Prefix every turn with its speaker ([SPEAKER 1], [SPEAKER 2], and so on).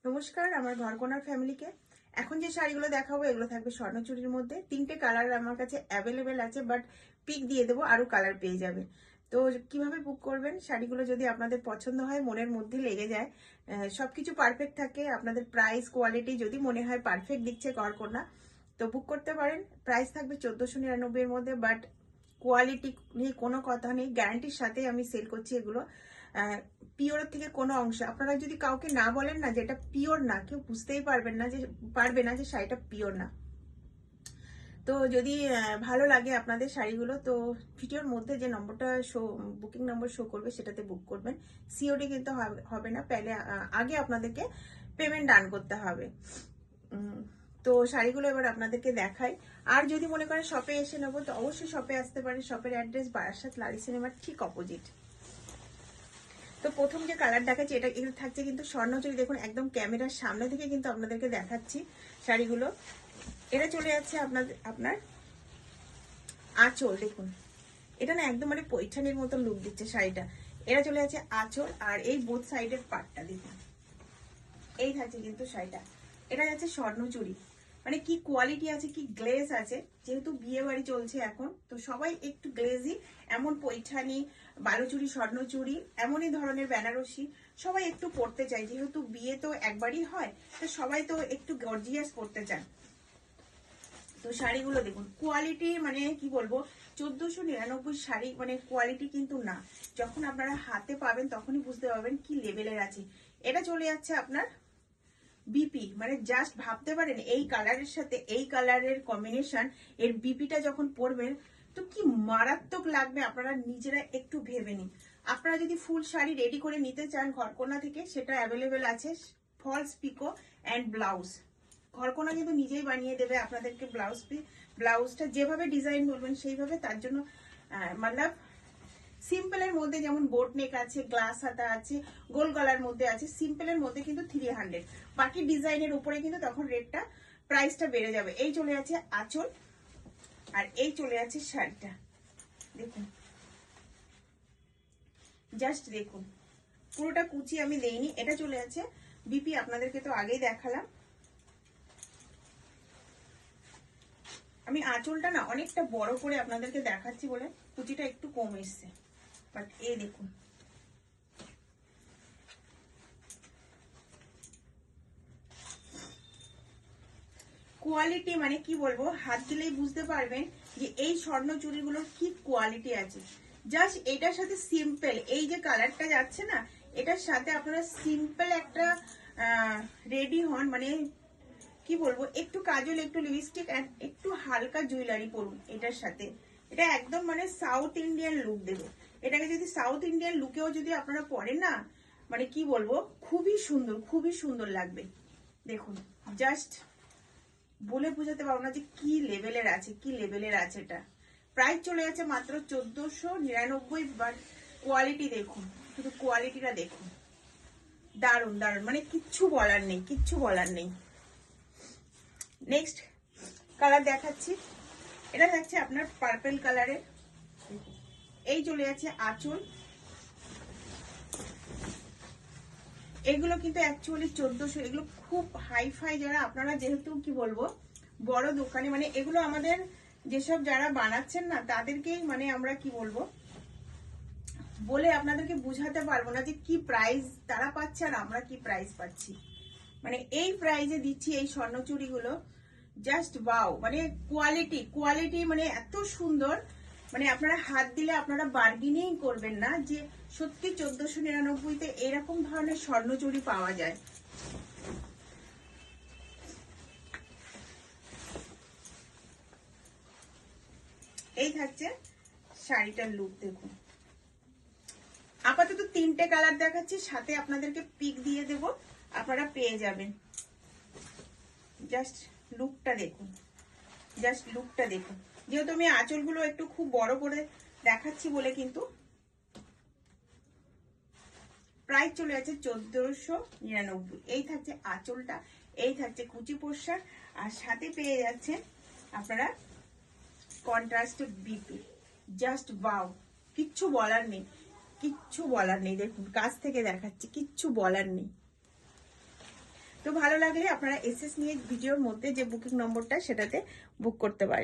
[SPEAKER 1] নমস্কার, আমার ঘরকোনার ফ্যামিলিকে। এখন যে শাড়িগুলো দেখাবো এগুলো থাকবে স্বর্ণচুরির মধ্যে। 3টে কালার আমার কাছে অ্যাভেলেবেল আছে, বাট পিক দিয়ে দেবো, আরো কালার পেয়ে যাবে। তো কিভাবে বুক করবেন? শাড়িগুলো যদি আপনাদের পছন্দ হয়, মনের মধ্যে লেগে যায়, সবকিছু পারফেক্ট থাকে, আপনাদের প্রাইস কোয়ালিটি যদি মনে হয় পারফেক্ট দিচ্ছে ঘরকোনা, তো বুক করতে পারেন। প্রাইস থাকবে 1499 এর মধ্যে, বাট কোয়ালিটি নিয়ে কোনো কথা নেই, গ্যারান্টির সাথে আমি সেল করছি এগুলো। পিওরের থেকে কোনো অংশ আপনারা যদি কাউকে না বলেন না যে এটা পিওর না, কেউ বুঝতেই পারবে না যে শাড়িটা পিওর না। তো যদি ভালো লাগে আপনাদের শাড়িগুলো, তো ভিডিওর মধ্যে যে নম্বরটা বুকিং নম্বর শো করবে সেটাতে বুক করবেন। সিওডি কিন্তু হবে না, আগে আপনাদেরকে পেমেন্ট ডান করতে হবে। তো শাড়িগুলো এবার আপনাদেরকে দেখাই। আর যদি মনে করেন শপে এসে নেবো, তো অবশ্যই শপে আসতে পারেন। শপের অ্যাড্রেস বারাসাত লারি সিনেমার ঠিক অপোজিট। তো প্রথম যে কালার দেখাচ্ছি এটা থাকছে কিন্তু স্বর্ণচুরি। দেখুন একদম ক্যামেরার সামনে থেকে কিন্তু আপনাদেরকে দেখাচ্ছি শাড়িগুলো। এটা চলে যাচ্ছে আপনার আঁচল। দেখুন এটা না একদম মানে পৈঠানির মতো লুক দিচ্ছে শাড়িটা। এটা চলে যাচ্ছে আঁচল, আর এই বোথ সাইডের পাটটা দেখুন, এই থাকছে কিন্তু শাড়িটা। এটা যাচ্ছে স্বর্ণচুরি, মানে কি কোয়ালিটি আছে, কি গ্লেজ আছে। যেহেতু বিয়ে বাড়ি চলছে এখন, তো সবাই একটু গ্লেজি, এমন পৈঠানি, বালুচুরি, স্বর্ণচুরি, এমনই ধরনের বেনারসি সবাই একটু পরতে চায়। যেহেতু বিয়ে তো একবারই হয়, তো সবাই তো একটু গর্জিয়াস পরতে চান। তো শাড়িগুলো দেখুন কোয়ালিটি, মানে কি বলবো, 1499 শাড়ি মানে কোয়ালিটি কিন্তু না। যখন আপনারা হাতে পাবেন তখনই বুঝতে পারবেন কি লেভেলের আছে। এটা চলে যাচ্ছে আপনার বিপি, মানে জাস্ট ভাবতে পারেন এই কালারের সাথে এই কালারের কম্বিনেশন, এর বিপিটা যখন পরবেন তো কি মারাত্মক লাগবে, আপনারা নিজেরা একটু ভেবে নিন। আপনারা যদি ফুল শাড়ি রেডি করে নিতে চান ঘরকোনা থেকে, সেটা অ্যাভেলেবেল আছে। ফলস পিকো অ্যান্ড ব্লাউজ ঘরকোনা কিন্তু নিজেই বানিয়ে দেবে আপনাদেরকে। ব্লাউজটা যেভাবে ডিজাইন বলবেন সেইভাবে, তার জন্য মানে সিম্পলের মধ্যে যেমন বোট নেক আছে, গ্লাস হাতা আছে, গোল গলার মধ্যে আছে, সিম্পলের মধ্যে কিন্তু 300, বাকি ডিজাইনের উপরে কিন্তু তখন রেটটা প্রাইসটা বেড়ে যাবে। এই চলে আছে আঁচল, আর এই চলে আছে শাড়িটা। দেখুন জাস্ট দেখুন, পুরোটা কুচি আমি দেইনি। এটা চলে আছে বিপি, আপনাদেরকে তো আগেই দেখালাম। আমি আঁচলটা না অনেকটা বড় করে আপনাদেরকে দেখাচ্ছি বলে কুচিটা একটু কম এসছে, বাট এই দেখুন কোয়ালিটি, মানে কি বলবো, হাত দিলেই বুঝতে পারবেন যে এই স্বর্ণ চুড়িগুলোর কি কোয়ালিটি আছে। জাস্ট এটার সাথে সিম্পল এই যে কালারটা যাচ্ছে না, এটার সাথে আপনারা সিম্পল একটা রেডি হন, মানে কি বলবো, একটু কাজল, একটু লিপস্টিক, একটু হালকা জুয়েলারি পরুন এটার সাথে। এটা একদম মানে সাউথ ইন্ডিয়ান লুক দেবে। এটাকে যদি সাউথ ইন্ডিয়ান লুকেও যদি আপনারা পরেন না, মানে কি বলবো, খুবই সুন্দর, খুবই সুন্দর লাগবে। দেখুন জাস্ট বলে বোঝাতে পারবো না যে কি লেভেলের আছে, কি লেভেলের আছে। এটা প্রাইস চলে যাচ্ছে মাত্র 1499, বাট কোয়ালিটি দেখুন, শুধু কোয়ালিটিটা দেখুন, দারুন দারুন, মানে কিচ্ছু বলার নেই, কিচ্ছু বলার নেই। নেক্সট কালার দেখাচ্ছি। এটা থাকছে আপনার পার্পল কালারের। এই চলে যাচ্ছে আঁচল। এগুলো কিন্তু অ্যাকচুয়ালি 1400, এগুলো খুব হাই ফাই, যারা আপনারা যেহেতু কি বলবো বড় দোকানে, মানে এগুলো আমাদের যেসব যারা বানাচ্ছেন না তাদেরকেই, মানে আমরা কি বলবো বলে আপনাদেরকে বুঝাতে পারবো না যে কি প্রাইস তারা পাচ্ছে আর আমরা কি প্রাইস পাচ্ছি। মানে এই প্রাইজে দিচ্ছি এই স্বর্ণচুরিগুলো, জাস্ট ওয়াও। মানে কোয়ালিটি কোয়ালিটি মানে এত সুন্দর, মানে আপনারা হাত দিলে আপনারা বার্গেনিং করবেন না যে সত্যি 1499-তে এরকম ধরনের স্বর্ণচুরি পাওয়া যায়। এই থাকছে শাড়িটার লুক দেখুন। আপাতত 3টে কালার দেখাচ্ছি, সাথে আপনাদেরকে পিক দিয়ে দেব, আপনারা পেয়ে যাবেন। জাস্ট লুকটা দেখুন, জাস্ট লুকটা দেখুন। যেহেতু আমি আঁচলগুলো একটু খুব বড় করে দেখাচ্ছি বলে কিন্তু প্রাইস চলে যাচ্ছে 1499। এই থাকছে আঁচলটা, এই থাকছে কুচি পোশাক, আর সাথে পেয়ে যাচ্ছেন আপনারা কন্ট্রাস্ট বিপি। জাস্ট ওয়াও, কিচ্ছু বলার নেই, কিচ্ছু বলার নেই। দেখুন কাছ থেকে দেখাচ্ছি, কিচ্ছু বলার নেই। তো ভালো লাগলে আপনারা এসএস নিয়ে ভিডিওর মধ্যে যে বুকিং নম্বরটা সেটাতে বুক করতে পারেন।